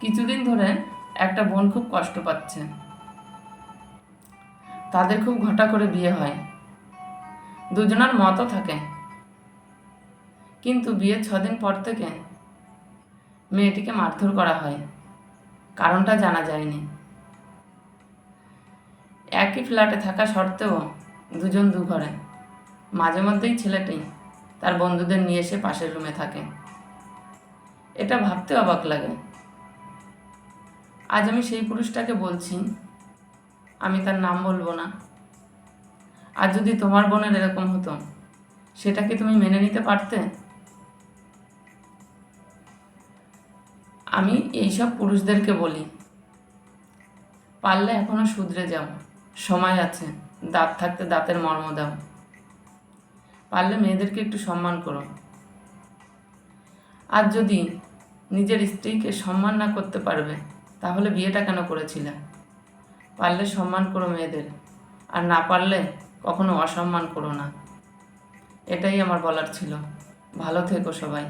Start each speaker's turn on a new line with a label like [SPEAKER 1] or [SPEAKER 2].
[SPEAKER 1] কিছুদিন ধরে একটা বোন খুব কষ্ট পাচ্ছে। তাদের খুব ঘটা করে বিয়ে হয়, দুজনের মতও থাকে, কিন্তু বিয়ের 6 দিন পর থেকে মেয়েটিকে মারধর করা হয়। কারণটা জানা যায়নি। একই ফ্ল্যাটে থাকা সত্ত্বেও দুজন দু ঘরে। মাঝে মধ্যেই ছেলেটি তার বন্ধুদের নিয়ে এসে পাশের রুমে থাকে। এটা ভাবতে অবাক লাগে। আজ আমি সেই পুরুষটাকে বলছি, আমি তার নাম বলবো না। আর যদি তোমার বোনের এরকম হতো, সেটা কি তুমি মেনে নিতে পারতে? আমি এইসব পুরুষদেরকে বলি, পারলে এখনো শুধরে যাও, সময় আছে, দাঁত থাকতে দাঁতের মর্ম দাও। পারলে মেয়েদেরকে একটু সম্মান করো। আর যদি নিজের স্ত্রীকে সম্মান না করতে পারবে, তাহলে বিয়েটা কেন করেছিলে? পারলে সম্মান করো মেয়েদের, আর না পারলে কখনো অসম্মান করো না। এটাই আমার বলার ছিল। ভালো থেকো সবাই।